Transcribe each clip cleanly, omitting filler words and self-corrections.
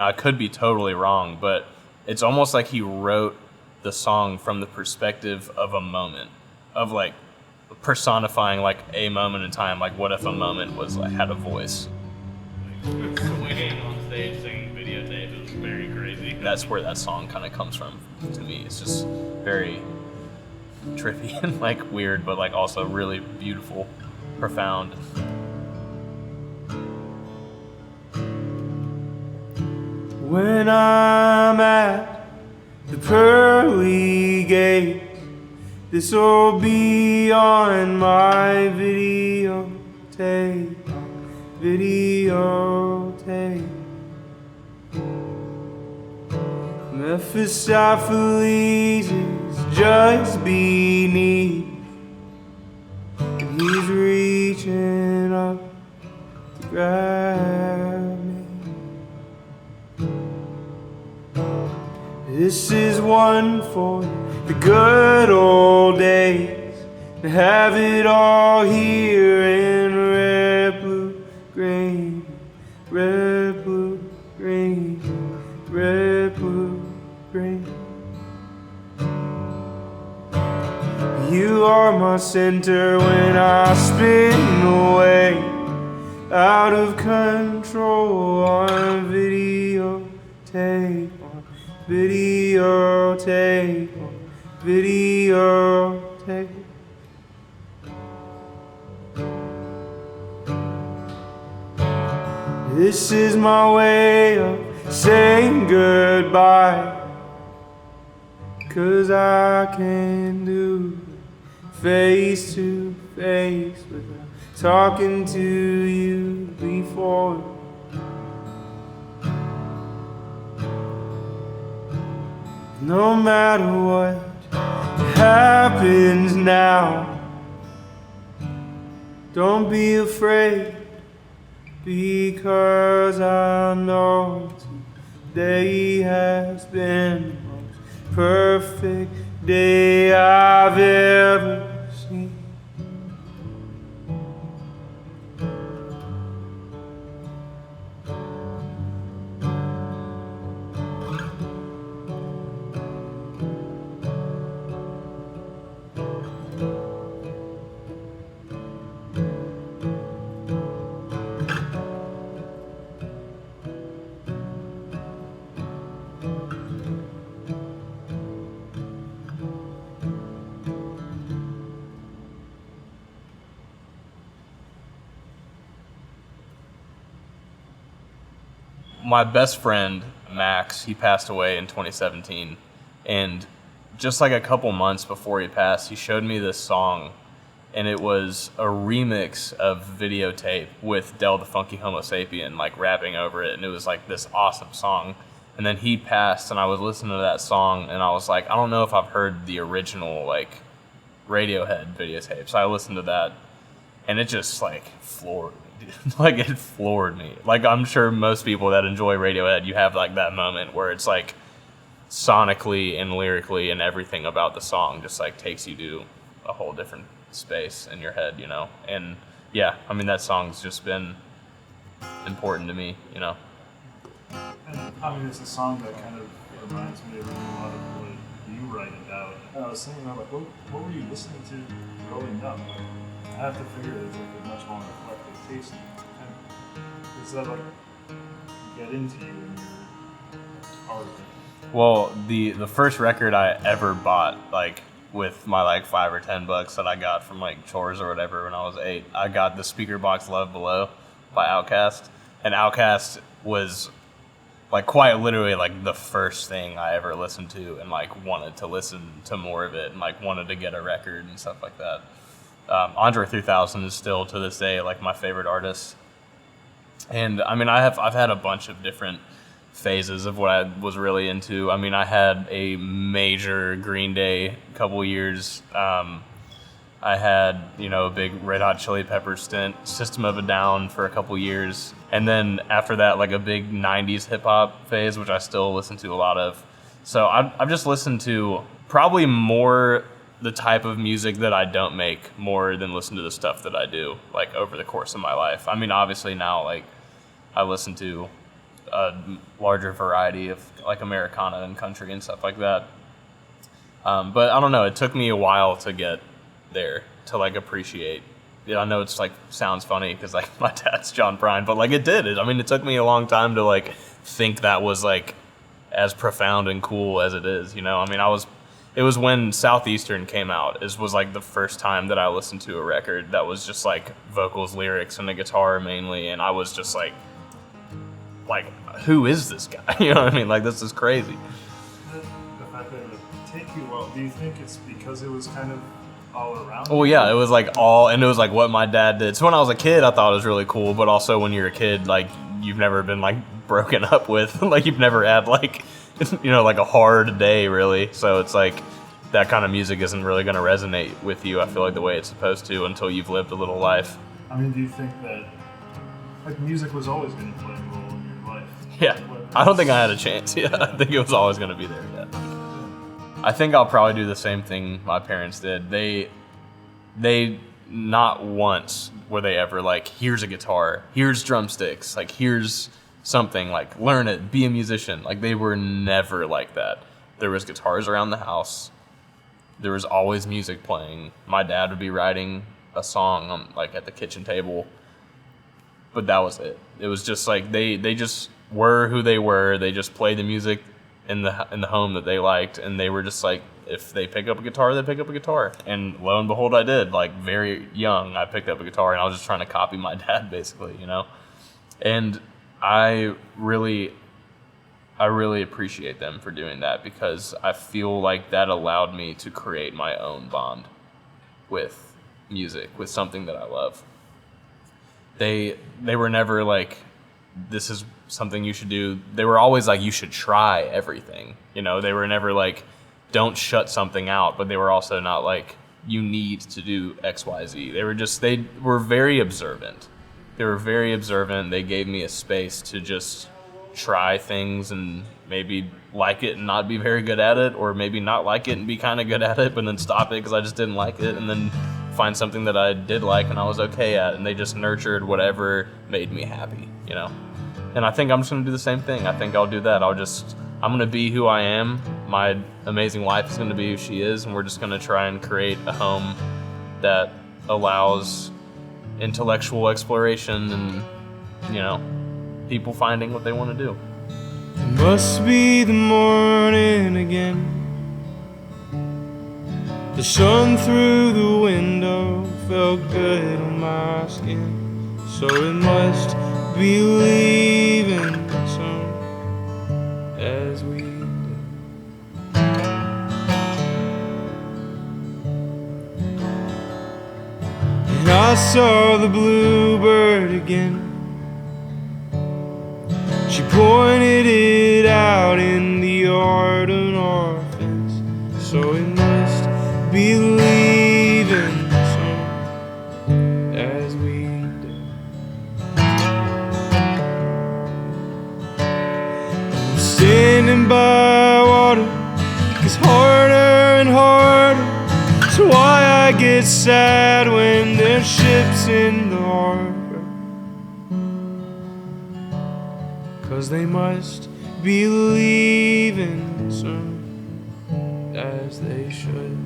I could be totally wrong, but it's almost like he wrote the song from the perspective of a moment, of like personifying like a moment in time. Like, what if a moment was like had a voice? Swinging on stage singing Videotape is very crazy. That's where that song kind of comes from to me. It's just very trippy and like weird, but like also really beautiful, profound. When I'm at the pearly gate, this'll be on my videotape, videotape. Mephistopheles is just beneath, and he's reaching up to grab me. This is one for the good old days, to have it all here in red, blue, green, red, blue, green, red, blue, green. You are my center when I spin away, out of control on videotape, on videotape, on videotape. This is my way of saying goodbye, 'cause I can do face to face without talking to you before. No matter what happens now, don't be afraid, because I know today has been the most perfect day I've ever seen. My best friend, Max, he passed away in 2017. And just like a couple months before he passed, he showed me this song. And it was a remix of Videotape with Del the Funky Homosapien, like rapping over it. And it was like this awesome song. And then he passed, and I was listening to that song, and I was like, I don't know if I've heard the original, like, Radiohead Videotape. So I listened to that, and it just, like, floored me. Like, it floored me. Like, I'm sure most people that enjoy Radiohead, you have like that moment where it's like sonically and lyrically and everything about the song just like takes you to a whole different space in your head, you know? And yeah, I mean, that song's just been important to me, you know? And I mean, it's a song that kind of reminds me of a lot of what you write about. And I was thinking about like, what were you listening to growing up? I have to figure there's like a much more eclectic taste. And does that like get into you in your art? Well, the first record I ever bought, like with my like $5 or $10 that I got from like chores or whatever when I was 8, I got the Speakerboxxx Love Below by Outkast, and Outkast was like quite literally like the first thing I ever listened to, and like wanted to listen to more of it, and like wanted to get a record and stuff like that. André 3000 is still to this day like my favorite artist, and I mean I've had a bunch of different phases of what I was really into. I mean, I had a major Green Day couple years. I had, you know, a big Red Hot Chili Peppers stint, System of a Down for a couple years. And then after that, like a big 90s hip hop phase, which I still listen to a lot of. So I've just listened to probably more the type of music that I don't make more than listen to the stuff that I do, like over the course of my life. I mean, obviously now, like I listen to a larger variety of like Americana and country and stuff like that. But I don't know, it took me a while to get there, to like appreciate. I know it's like sounds funny because like my dad's John Prine, but like it did. It took me a long time to like think that was like as profound and cool as it is. You know, it was when Southeastern came out. It was like the first time that I listened to a record that was just like vocals, lyrics, and a guitar mainly, and I was just like, who is this guy? You know what I mean? Like, this is crazy. The fact that it would take you a while, do you think it's because it was kind of all around? Oh yeah, it was like and it was like what my dad did. So when I was a kid, I thought it was really cool, but also when you're a kid, like, you've never been like broken up with, like you've never had like, you know, like a hard day really. So it's like that kind of music isn't really going to resonate with you, I feel like, the way it's supposed to until you've lived a little life. I mean, do you think that like music was always going to play a role in your life? Yeah, I don't think I had a chance. Yeah, I think it was always going to be there. Yeah. I think I'll probably do the same thing my parents did. They not once were they ever like, here's a guitar, here's drumsticks, like here's something, like learn it, be a musician. Like they were never like that. There was guitars around the house. There was always music playing. My dad would be writing a song on, like at the kitchen table, but that was it. It was just like they just were who they were. They just played the music in the home that they liked, and they were just like, if they pick up a guitar, they pick up a guitar. And lo and behold, I did. Like very young, I picked up a guitar, and I was just trying to copy my dad, basically, you know. And I really appreciate them for doing that, because I feel like that allowed me to create my own bond with music, with something that I love. They were never like, this is something you should do. They were always like, you should try everything. You know, they were never like, don't shut something out, but they were also not like, you need to do X, Y, Z. They were very observant. They were very observant. They gave me a space to just try things and maybe like it and not be very good at it, or maybe not like it and be kind of good at it, but then stop it because I just didn't like it, and then find something that I did like and I was okay at, and they just nurtured whatever made me happy, you know? And I think I'm just gonna do the same thing. I think I'll do that. I'm gonna be who I am. My amazing wife is gonna be who she is, and we're just gonna try and create a home that allows intellectual exploration and, you know, people finding what they want to do. It must be the morning again. The sun through the window felt good on my skin, so it must be leaving soon as we do. And I saw the bluebird again. She pointed it out in the yard of orphans, so it must be leaving soon as we do. I'm standing by water, gets harder and harder. So why I get sad when there's ships in the harbor? 'Cause they must be leaving soon, as they should.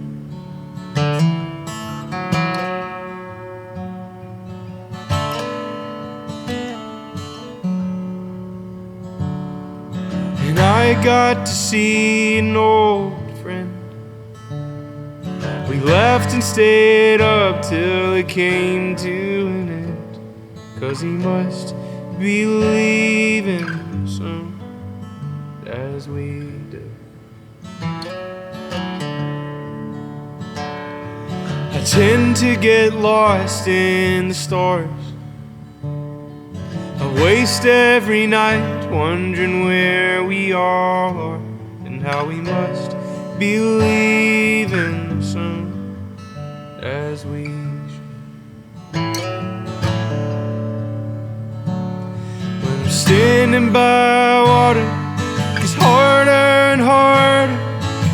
And I got to see an old friend. We left and stayed up till it came to an end, 'cause he must be leaving soon as we do. I tend to get lost in the stars. I waste every night wondering where we all are, and how we must be leaving soon as we standing by water gets harder and harder.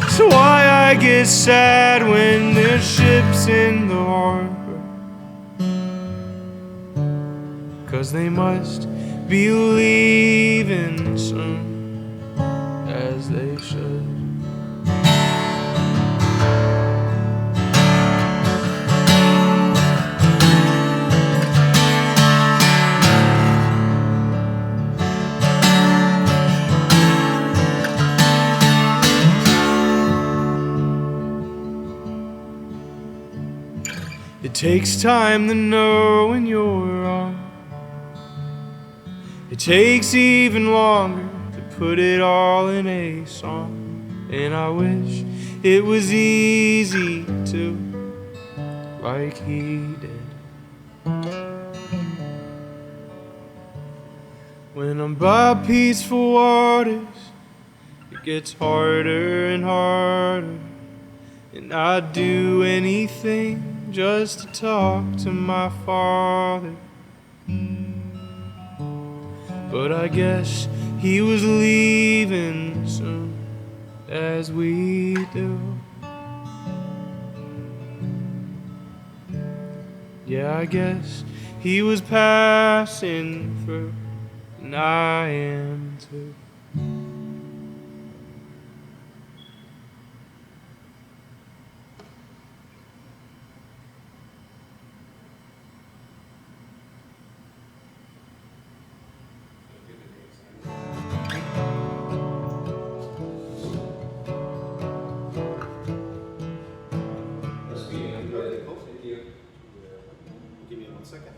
So why I get sad when there's ships in the harbor? 'Cause they must be leaving soon, as they should. It takes time to know when you're wrong. It takes even longer to put it all in a song. And I wish it was easy to, like he did. When I'm by peaceful waters, it gets harder and harder. And I'd do anything just to talk to my father. But I guess he was leaving soon, as we do. Yeah, I guess he was passing through, and I am too. Give me 1 second.